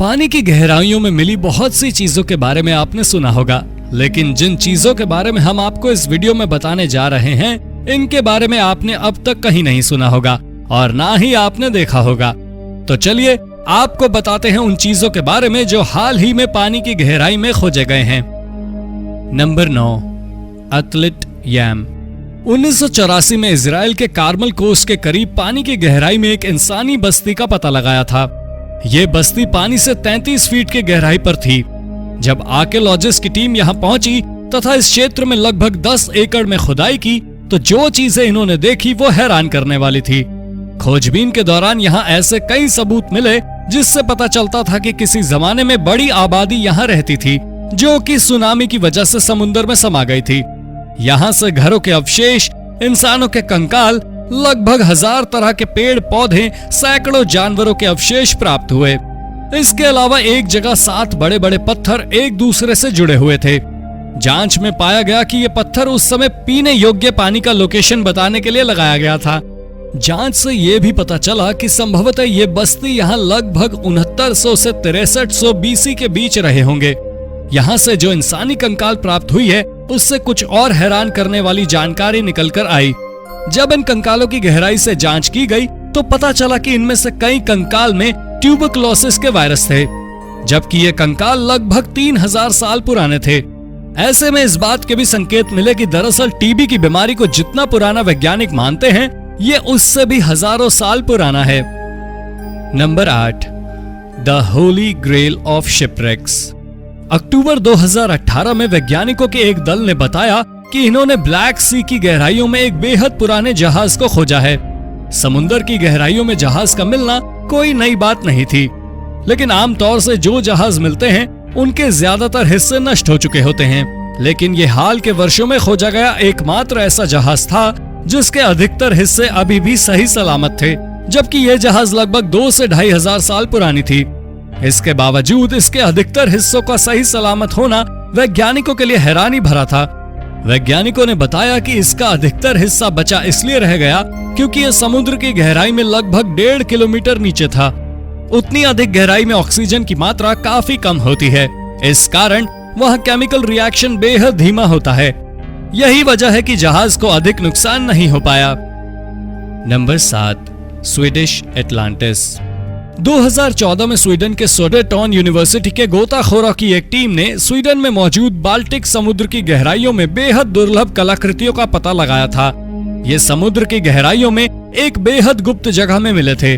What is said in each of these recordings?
पानी की गहराइयों में मिली बहुत सी चीजों के बारे में आपने सुना होगा, लेकिन जिन चीजों के बारे में हम आपको इस वीडियो में बताने जा रहे हैं, इनके बारे में आपने अब तक कहीं नहीं सुना होगा और ना ही आपने देखा होगा। तो चलिए आपको बताते हैं उन चीजों के बारे में जो हाल ही में पानी की गहराई में खोजे गए हैं। नंबर 9, एथलीट यम। 1984 में इजराइल के कार्मल कोस्ट के करीब पानी की गहराई में एक इंसानी बस्ती का पता लगाया था। ये बस्ती पानी से 33 फीट की गहराई पर थी। जब आर्कियोलॉजिस्ट की टीम यहाँ पहुंची तथा इस क्षेत्र में लगभग 10 एकड़ में खुदाई की, तो जो चीजें इन्होंने देखी वो हैरान करने वाली थी। खोजबीन के दौरान यहाँ ऐसे कई सबूत मिले जिससे पता चलता था कि किसी जमाने में बड़ी आबादी यहाँ रहती थी, जो कि सुनामी की वजह से समुद्र में समा गई थी। यहाँ से घरों के अवशेष, इंसानों के कंकाल, लगभग 1000 तरह के पेड़ पौधे, सैकड़ों जानवरों के अवशेष प्राप्त हुए। इसके अलावा एक जगह 7 बड़े बड़े पत्थर एक दूसरे से जुड़े हुए थे। जांच में पाया गया कि ये पत्थर उस समय पीने योग्य पानी का लोकेशन बताने के लिए लगाया गया था। जांच से ये भी पता चला कि संभवतः ये बस्ती यहाँ लगभग 6900 से 6300 बीसी के बीच रहे होंगे। यहाँ से जो इंसानी कंकाल प्राप्त हुई है, उससे कुछ और हैरान करने वाली जानकारी निकल कर आई। जब इन कंकालों की गहराई से जांच की गई तो पता चला कि इनमें से कई कंकाल में ट्यूबरकुलोसिस के वायरस थे, जबकि ये कंकाल लगभग 3000 साल पुराने थे। ऐसे में इस बात के भी संकेत मिले कि दरअसल टीबी की बीमारी को जितना पुराना वैज्ञानिक मानते हैं, ये उससे भी हजारों साल पुराना है। Number 8, the holy grail of shipwrecks. अक्टूबर 2018 में वैज्ञानिकों के एक दल ने बताया कि इन्होंने ब्लैक सी की गहराइयों में एक बेहद पुराने जहाज को खोजा है। समुद्र की गहराइयों में जहाज का मिलना कोई नई बात नहीं थी, लेकिन आमतौर से जो जहाज मिलते हैं उनके ज्यादातर हिस्से नष्ट हो चुके होते हैं। लेकिन ये हाल के वर्षों में खोजा गया एकमात्र ऐसा जहाज था जिसके अधिकतर हिस्से अभी भी सही सलामत थे, जबकि यह जहाज लगभग 2 से 2500 साल पुरानी थी। इसके बावजूद इसके अधिकतर हिस्सों का सही सलामत होना वैज्ञानिकों के लिए हैरानी भरा था। वैज्ञानिकों ने बताया कि इसका अधिकतर हिस्सा बचा इसलिए रह गया क्योंकि यह समुद्र की गहराई में लगभग 1.5 किलोमीटर नीचे था। उतनी अधिक गहराई में ऑक्सीजन की मात्रा काफी कम होती है, इस कारण वह केमिकल रिएक्शन बेहद धीमा होता है। यही वजह है कि जहाज को अधिक नुकसान नहीं हो पाया। Number 7, Swedish Atlantis. 2014 में स्वीडन के सोडेटॉन यूनिवर्सिटी के गोताखोरों की एक टीम ने स्वीडन में मौजूद बाल्टिक समुद्र की गहराइयों में बेहद दुर्लभ कलाकृतियों का पता लगाया था। ये समुद्र की गहराइयों में एक बेहद गुप्त जगह में मिले थे।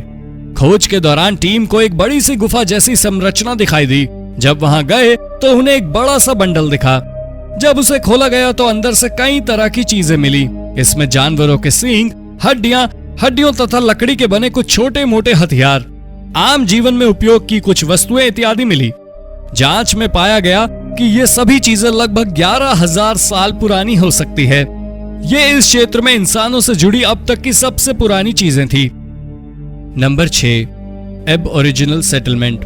खोज के दौरान टीम को एक बड़ी सी गुफा जैसी संरचना दिखाई दी। जब वहां गए तो उन्हें एक बड़ा सा बंडल दिखा। जब उसे खोला गया तो अंदर से कई तरह की चीजें मिली। इसमें जानवरों के सींग, हड्डियों तथा लकड़ी के बने कुछ छोटे मोटे हथियार, आम जीवन में उपयोग की कुछ वस्तुएं इत्यादि मिली। जांच में पाया गया कि ये सभी चीजें लगभग 11000 साल पुरानी हो सकती है। ये इस क्षेत्र में इंसानों से जुड़ी अब तक की सबसे पुरानी चीजें थी। Number 6, एबओरिजिनल settlement.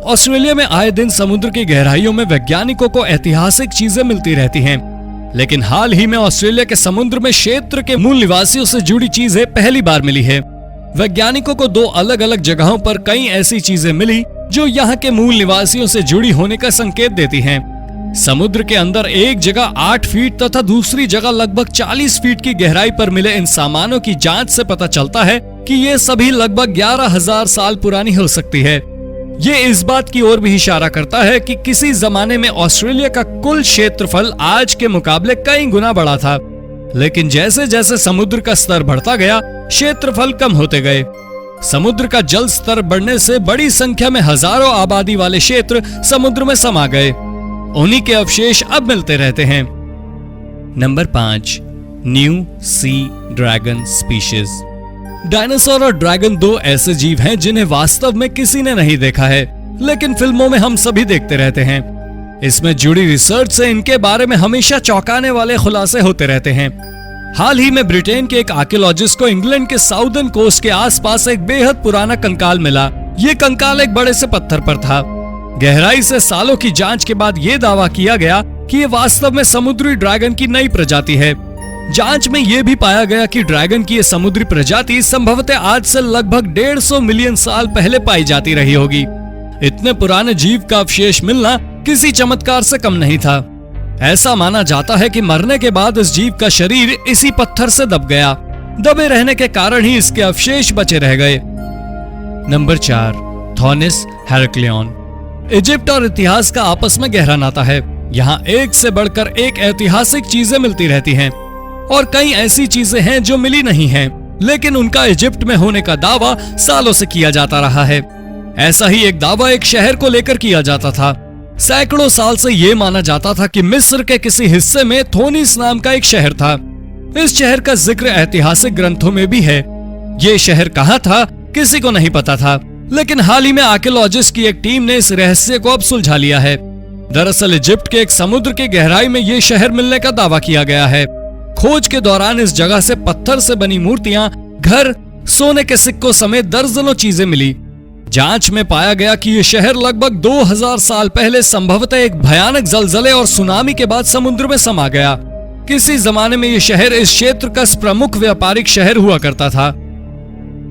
ऑस्ट्रेलिया में आए दिन समुद्र की गहराइयों में वैज्ञानिकों को ऐतिहासिक चीजें मिलती रहती हैं, लेकिन हाल ही में ऑस्ट्रेलिया के समुद्र में क्षेत्र के मूल निवासियों से जुड़ी चीजें पहली बार मिली है। वैज्ञानिकों को 2 अलग अलग जगहों पर कई ऐसी चीजें मिली जो यहाँ के मूल निवासियों से जुड़ी होने का संकेत देती हैं। समुद्र के अंदर एक जगह 8 फीट तथा दूसरी जगह लगभग 40 फीट की गहराई पर मिले इन सामानों की जांच से पता चलता है कि ये सभी लगभग 11000 साल पुरानी हो सकती है। ये इस बात की ओर भी इशारा करता है कि किसी जमाने में ऑस्ट्रेलिया का कुल क्षेत्रफल आज के मुकाबले कई गुना बड़ा था, लेकिन जैसे जैसे समुद्र का स्तर बढ़ता गया, क्षेत्रफल कम होते गए। समुद्र का जल स्तर बढ़ने से बड़ी संख्या में हजारों आबादी वाले क्षेत्र समुद्र में समा गए। उन्हीं के अवशेष अब मिलते रहते हैं। Number 5, new sea dragon species. Dinosaur और ड्रैगन 2 ऐसे जीव हैं जिन्हें वास्तव में किसी ने नहीं देखा है, लेकिन फिल्मों में हम सभी देखते रहते हैं। इसमें जुड़ी रिसर्च से इनके बारे में हमेशा चौंकाने वाले खुलासे होते रहते हैं। हाल ही में ब्रिटेन के एक आर्कियोलॉजिस्ट को इंग्लैंड के साउदर्न कोस्ट के आसपास एक बेहद पुराना कंकाल मिला। ये कंकाल एक बड़े से पत्थर पर था। गहराई से सालों की जांच के बाद ये दावा किया गया कि ये वास्तव में समुद्री ड्रैगन की नई प्रजाति है। जांच में यह भी पाया गया कि ड्रैगन की ये समुद्री प्रजाति संभवतः आज से लगभग 150 मिलियन साल पहले पाई जाती रही होगी। इतने पुराने जीव का अवशेष मिलना किसी चमत्कार से कम नहीं था। ऐसा माना जाता है कि मरने के बाद इस जीव का शरीर इसी पत्थर से दब गया। दबे रहने के कारण ही इसके अवशेष बचे रह गए। नंबर 4, थॉनिस हेराक्लियन। इजिप्ट और इतिहास का आपस में गहरा नाता है। यहाँ एक से बढ़कर एक ऐतिहासिक चीजें मिलती रहती हैं और कई ऐसी चीजें हैं जो मिली नहीं हैं, लेकिन उनका इजिप्ट में होने का दावा सालों से किया जाता रहा है। ऐसा ही एक दावा एक शहर को लेकर किया जाता था। सैकड़ों साल से ये माना जाता था कि मिस्र के किसी हिस्से में थोनिस नाम का एक शहर था। इस शहर का जिक्र ऐतिहासिक ग्रंथों में भी है। ये शहर कहाँ था किसी को नहीं पता था, लेकिन हाल ही में आर्कियोलॉजिस्ट की एक टीम ने इस रहस्य को अब सुलझा लिया है। दरअसल इजिप्ट के एक समुद्र की गहराई में ये शहर मिलने का दावा किया गया है। खोज के दौरान इस जगह से पत्थर से बनी मूर्तियां, घर, सोने के सिक्कों समेत दर्जनों चीजें मिली। जांच में पाया गया कि यह शहर लगभग 2000 साल पहले संभवतः एक भयानक जलजले और सुनामी के बाद समुद्र में समा गया। किसी जमाने में यह शहर इस क्षेत्र का प्रमुख व्यापारिक शहर हुआ करता था।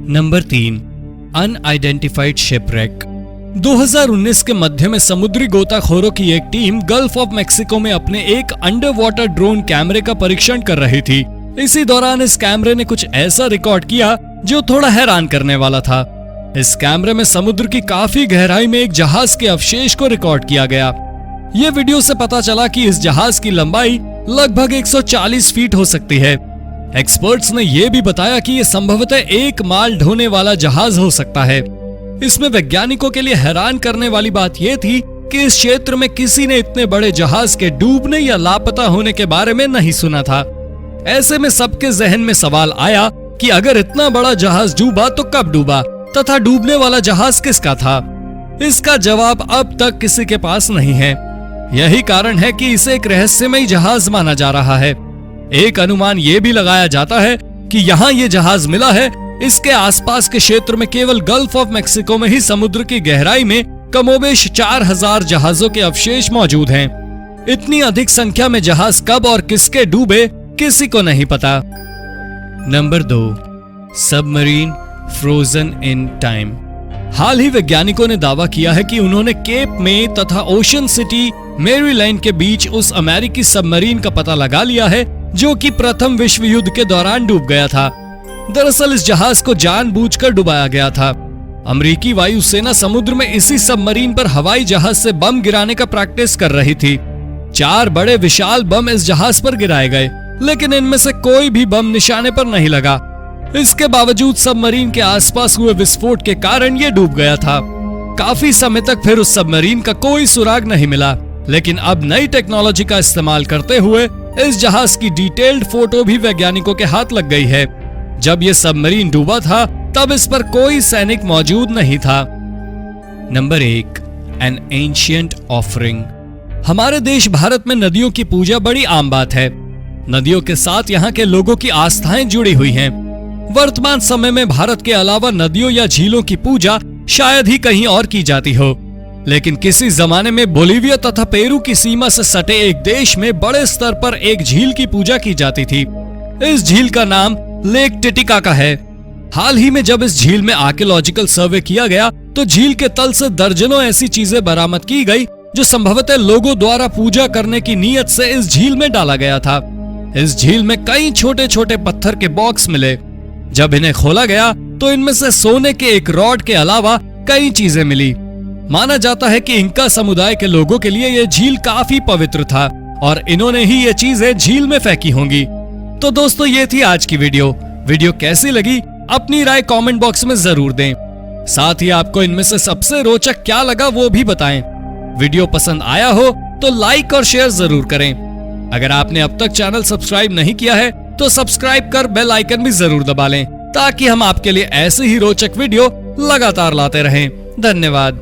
Number 3, unidentified shipwreck. 2019 के मध्य में समुद्री गोताखोरों की एक टीम गल्फ ऑफ मेक्सिको में अपने एक अंडर वाटर ड्रोन कैमरे का परीक्षण कर रही थी। इसी दौरान इस कैमरे ने कुछ ऐसा रिकॉर्ड किया जो थोड़ा हैरान करने वाला था। इस कैमरे में समुद्र की काफी गहराई में एक जहाज के अवशेष को रिकॉर्ड किया गया। ये वीडियो से पता चला कि इस जहाज की लंबाई लगभग 140 फीट हो सकती है। एक्सपर्ट्स ने यह भी बताया कि यह संभवतः एक माल ढोने वाला जहाज हो सकता है। इसमें वैज्ञानिकों के लिए हैरान करने वाली बात यह थी कि इस क्षेत्र में किसी ने इतने बड़े जहाज के डूबने या लापता होने के बारे में नहीं सुना था। ऐसे में सबके जहन में सवाल आया कि अगर इतना बड़ा जहाज डूबा तो कब डूबा तथा डूबने वाला जहाज किसका था। इसका जवाब अब तक किसी के पास नहीं है। यही कारण है कि इसे एक रहस्यमयी जहाज माना जा रहा है। एक अनुमान यह भी लगाया जाता है कि यहाँ ये जहाज मिला है, इसके आसपास के क्षेत्र में केवल गल्फ ऑफ मेक्सिको में ही समुद्र की गहराई में कमोबेश 4000 जहाजों के अवशेष मौजूद हैं। इतनी अधिक संख्या में जहाज कब और किसके डूबे किसी को नहीं पता। Number 2, submarine frozen in time. हाल ही वैज्ञानिकों ने दावा किया है कि उन्होंने केप में तथा ओशन सिटी मैरीलैंड के बीच उस अमेरिकी सबमरीन का पता लगा लिया है जो कि प्रथम विश्व युद्ध के दौरान डूब गया था। दरअसल इस जहाज को जानबूझकर डुबाया गया था। अमेरिकी वायुसेना समुद्र में इसी सबमरीन पर हवाई जहाज से बम गिराने का प्रैक्टिस कर रही थी। 4 बड़े विशाल बम इस जहाज पर गिराए गए, लेकिन इनमें से कोई भी बम निशाने पर नहीं लगा। इसके बावजूद सबमरीन के आसपास हुए विस्फोट के कारण यह डूब गया था। काफी समय तक फिर उस सबमरीन का कोई सुराग नहीं मिला, लेकिन अब नई टेक्नोलॉजी का इस्तेमाल करते हुए इस जहाज की डिटेल्ड फोटो भी वैज्ञानिकों के हाथ लग गई है। जब यह सबमरीन डूबा था तब इस पर कोई सैनिक मौजूद नहीं था। Number 1, N ancient offering. हमारे देश भारत में नदियों की पूजा बड़ी आम बात है। नदियों के साथ यहाँ के लोगों की आस्थाएं जुड़ी हुई हैं। वर्तमान समय में भारत के अलावा नदियों या झीलों की पूजा शायद ही कहीं और की जाती हो, लेकिन किसी जमाने में बोलिविया तथा पेरू की सीमा से सटे एक देश में बड़े स्तर पर एक झील की पूजा की जाती थी। इस झील का नाम लेक टिटिकाका है। हाल ही में जब इस झील में आर्कियोलॉजिकल सर्वे किया गया तो झील के तल से दर्जनों ऐसी चीजें बरामद की गई जो संभवतः लोगों द्वारा पूजा करने की नीयत से इस झील में डाला गया था। इस झील में कई छोटे छोटे पत्थर के बॉक्स मिले। जब इन्हें खोला गया तो इनमें से सोने के एक रॉड के अलावा कई चीजें मिली। माना जाता है कि इंका समुदाय के लोगों के लिए यह झील काफी पवित्र था और इन्होंने ही ये चीजें झील में फेंकी होंगी। तो दोस्तों ये थी आज की वीडियो कैसी लगी अपनी राय कमेंट बॉक्स में जरूर दें। साथ ही आपको इनमें से सबसे रोचक क्या लगा वो भी बताएं। वीडियो पसंद आया हो तो लाइक और शेयर जरूर करें। अगर आपने अब तक चैनल सब्सक्राइब नहीं किया है तो सब्सक्राइब कर बेल आइकन भी जरूर दबा लें ताकि हम आपके लिए ऐसे ही रोचक वीडियो लगातार लाते रहें। धन्यवाद।